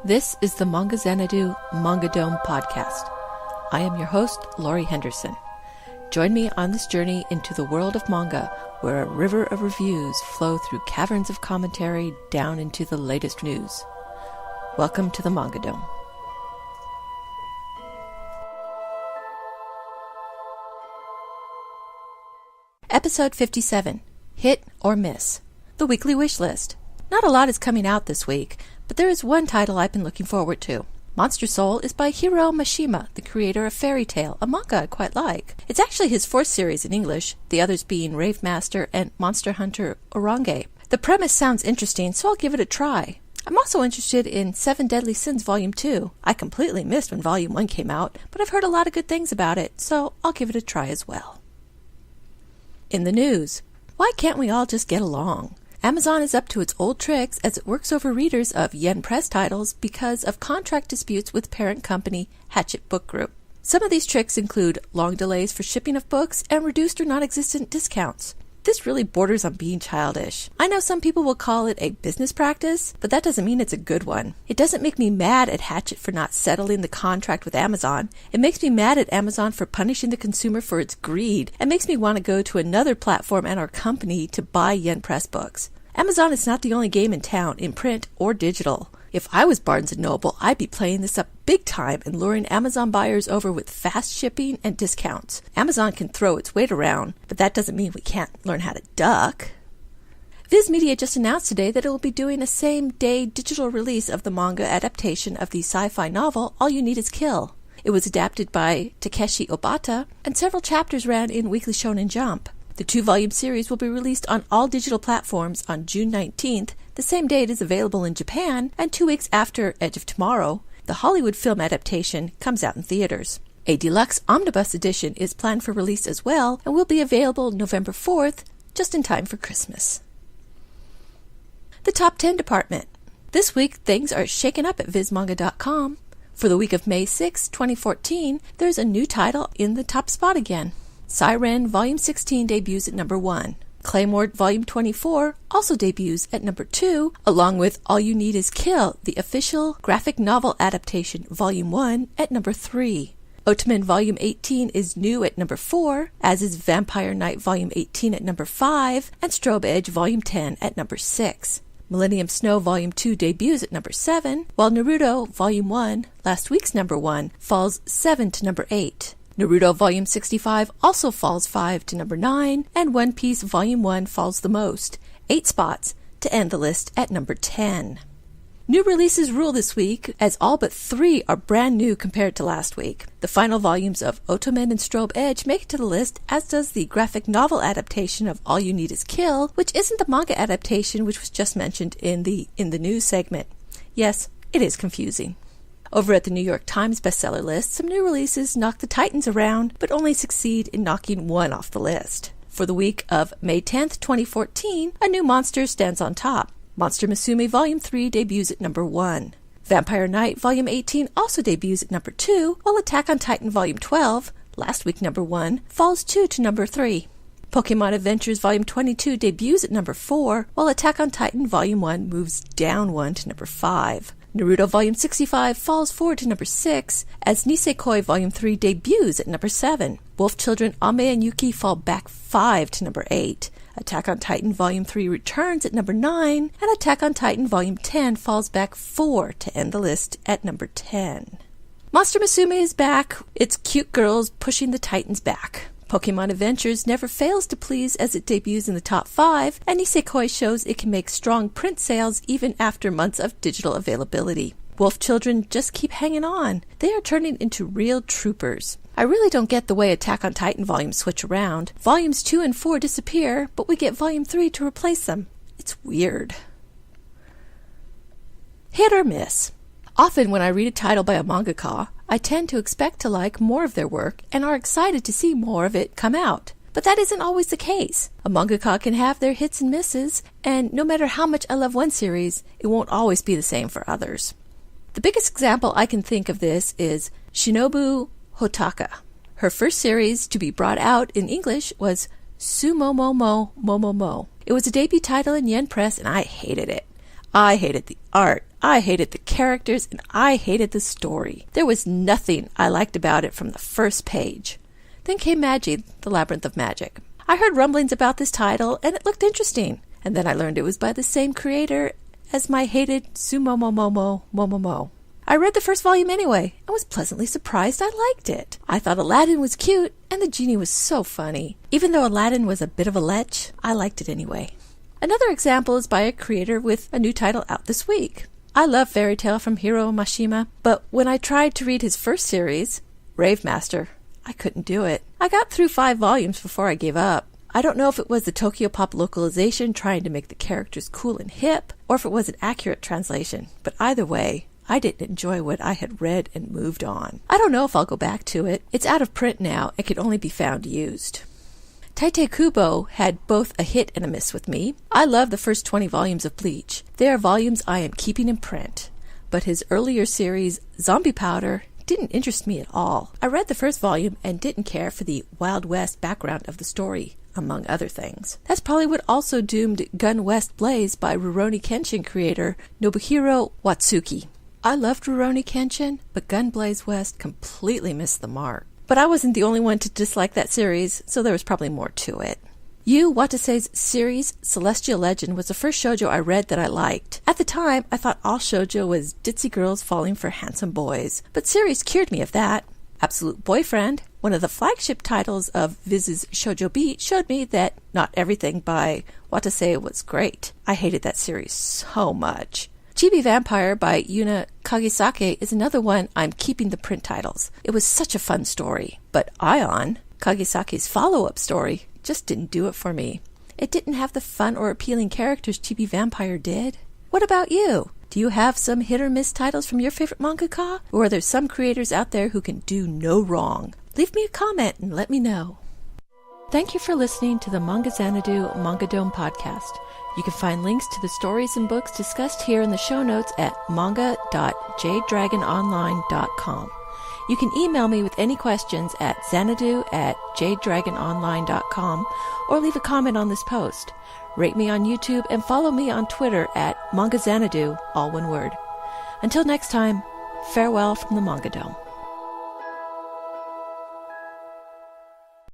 This is the Manga Xanadu Manga Dome podcast. I am your host, Laurie Henderson. Join me on this journey into the world of manga, where a river of reviews flow through caverns of commentary down into the latest news. Welcome to the Manga Dome. Episode 57, Hit or Miss, the weekly wish list. Not a lot is coming out this week, but there is one title I've been looking forward to. Monster Soul is by Hiro Mashima, the creator of Fairy Tail, a manga I quite like. It's actually his fourth series in English, the others being Rave Master and Monster Hunter Orange. The premise sounds interesting, so I'll give it a try. I'm also interested in Seven Deadly Sins Volume 2. I completely missed when Volume 1 came out, but I've heard a lot of good things about it, so I'll give it a try as well. In the news, why can't we all just get along? Amazon is up to its old tricks as it works over readers of Yen Press titles because of contract disputes with parent company Hachette Book Group. Some of these tricks include long delays for shipping of books and reduced or non-existent discounts. This really borders on being childish. I know some people will call it a business practice, but that doesn't mean it's a good one. It doesn't make me mad at Hachette for not settling the contract with Amazon. It makes me mad at Amazon for punishing the consumer for its greed. It makes me want to go to another platform and our company to buy Yen Press books. Amazon is not the only game in town, in print or digital. If I was Barnes & Noble, I'd be playing this up big time and luring Amazon buyers over with fast shipping and discounts. Amazon can throw its weight around, but that doesn't mean we can't learn how to duck. Viz Media just announced today that it will be doing a same-day digital release of the manga adaptation of the sci-fi novel All You Need Is Kill. It was adapted by Takeshi Obata, and several chapters ran in Weekly Shonen Jump. The 2-volume series will be released on all digital platforms on June 19th, the same day it is available in Japan, and 2 weeks after Edge of Tomorrow, the Hollywood film adaptation, comes out in theaters. A deluxe omnibus edition is planned for release as well and will be available November 4th, just in time for Christmas. The Top 10 Department. This week, things are shaken up at VizManga.com. For the week of May 6, 2014, there's a new title in the top spot again. Siren Volume 16 debuts at number 1. Claymore Volume 24 also debuts at number 2, along with All You Need Is Kill, the official graphic novel adaptation Volume 1 at number 3. Ottoman Volume 18 is new at number 4, as is Vampire Knight Volume 18 at number 5, and Strobe Edge Volume 10 at number 6. Millennium Snow Volume 2 debuts at number 7, while Naruto Volume 1, last week's number 1, falls 7 to number 8. Naruto Volume 65 also falls 5 to number 9, and One Piece Volume 1 falls the most, 8 spots, to end the list at number 10. New releases rule this week, as all but 3 are brand new compared to last week. The final volumes of Ottoman and Strobe Edge make it to the list, as does the graphic novel adaptation of All You Need Is Kill, which isn't the manga adaptation which was just mentioned in the news segment. Yes, it is confusing. Over at the New York Times bestseller list, some new releases knock the Titans around, but only succeed in knocking one off the list. For the week of May 10th, 2014, a new monster stands on top. Monster Musume Volume 3 debuts at number 1. Vampire Knight Volume 18 also debuts at number 2, while Attack on Titan Volume 12, last week number 1, falls 2 to number 3. Pokemon Adventures Volume 22 debuts at number 4, while Attack on Titan Volume 1 moves down 1 to number 5. Naruto Volume 65 falls 4 to number 6, as Nisekoi Volume 3 debuts at number 7. Wolf Children Ame and Yuki fall back 5 to number 8. Attack on Titan Volume 3 returns at number 9, and Attack on Titan Volume 10 falls back 4 to end the list at number 10. Monster Musume is back. It's cute girls pushing the Titans back. Pokemon Adventures never fails to please as it debuts in the top 5, and Nisekoi shows it can make strong print sales even after months of digital availability. Wolf Children just keep hanging on. They are turning into real troopers. I really don't get the way Attack on Titan volumes switch around. Volumes 2 and 4 disappear, but we get Volume 3 to replace them. It's weird. Hit or miss. Often when I read a title by a mangaka, I tend to expect to like more of their work and are excited to see more of it come out. But that isn't always the case. A mangaka can have their hits and misses, and no matter how much I love one series, it won't always be the same for others. The biggest example I can think of this is Shinobu Hotaka. Her first series to be brought out in English was Sumomomo Momomo. It was a debut title in Yen Press, and I hated it. I hated the art. I hated the characters, and I hated the story. There was nothing I liked about it from the first page. Then came Magi, the Labyrinth of Magic. I heard rumblings about this title, and it looked interesting. And then I learned it was by the same creator as my hated Sumomomomo. I read the first volume anyway, and was pleasantly surprised I liked it. I thought Aladdin was cute, and the genie was so funny. Even though Aladdin was a bit of a lech, I liked it anyway. Another example is by a creator with a new title out this week. I love Fairy Tale from Hiro Mashima, but when I tried to read his first series, Rave Master, I couldn't do it. I got through 5 volumes before I gave up. I don't know if it was the Tokyo Pop localization trying to make the characters cool and hip, or if it was an accurate translation, but either way, I didn't enjoy what I had read and moved on. I don't know if I'll go back to it. It's out of print now and can only be found used. Tite Kubo had both a hit and a miss with me. I love the first 20 volumes of Bleach. They are volumes I am keeping in print. But his earlier series, Zombie Powder, didn't interest me at all. I read the first volume and didn't care for the Wild West background of the story, among other things. That's probably what also doomed Gun West Blaze by Rurouni Kenshin creator Nobuhiro Watsuki. I loved Rurouni Kenshin, but Gun Blaze West completely missed the mark. But I wasn't the only one to dislike that series, so there was probably more to it. Yu Watase's series, Celestial Legend, was the first shoujo I read that I liked. At the time, I thought all shoujo was ditzy girls falling for handsome boys, but series cured me of that. Absolute Boyfriend, one of the flagship titles of Viz's Shoujo Beat, showed me that not everything by Watase was great. I hated that series so much. Chibi Vampire by Yuna Kagisake is another one I'm keeping the print titles. It was such a fun story. But Ion, Kagisake's follow-up story, just didn't do it for me. It didn't have the fun or appealing characters Chibi Vampire did. What about you? Do you have some hit or miss titles from your favorite mangaka? Or are there some creators out there who can do no wrong? Leave me a comment and let me know. Thank you for listening to the Manga Xanadu Manga Dome podcast. You can find links to the stories and books discussed here in the show notes at manga.jdragononline.com. You can email me with any questions at xanadu@jdragononline.com or leave a comment on this post. Rate me on YouTube and follow me on Twitter at Manga Xanadu, all one word. Until next time, farewell from the Manga Dome.